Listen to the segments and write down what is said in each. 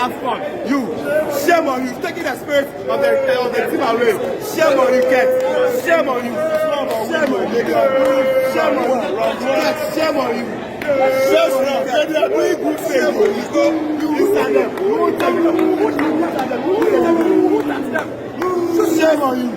have fun. You, shame on you, taking the spirit of the team away. Shame on you, Ket. Shame on you. Shame on you. Shame on you. Ket, shame on you. Shame on you. They are doing good things. Shame on you. You stand them. You won't tell them. You won't touch them. You won't touch them. Shame on you.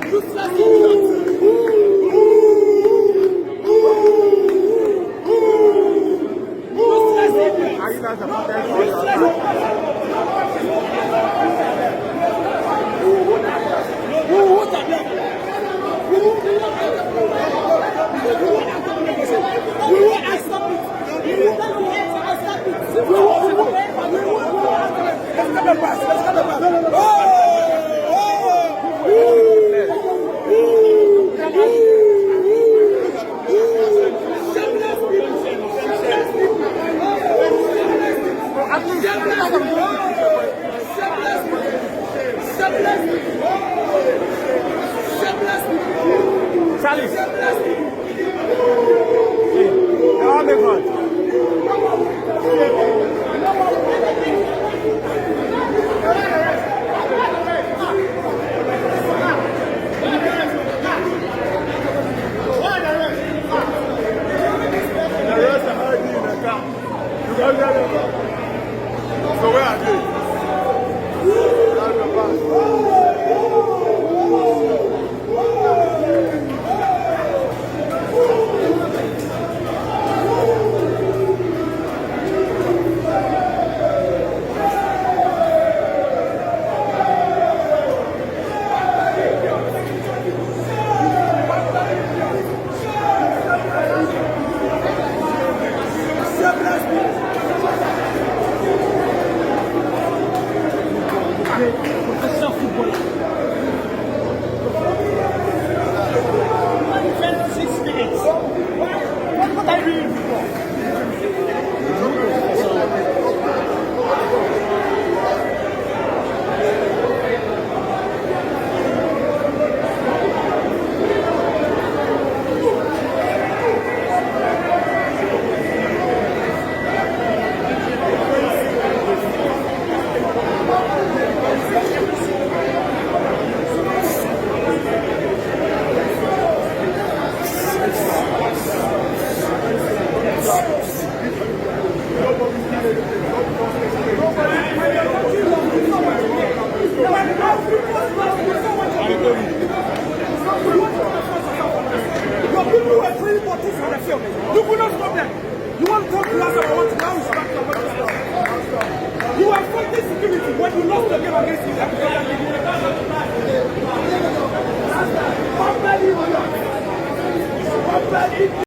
Charlie. All the front. So where are they? Professional footballer. 26 minutes. What are you doing before? Your people were training for this on the field. You could not stop them. You want to talk to us about what now is back to what you are fighting security when you lost the game against you.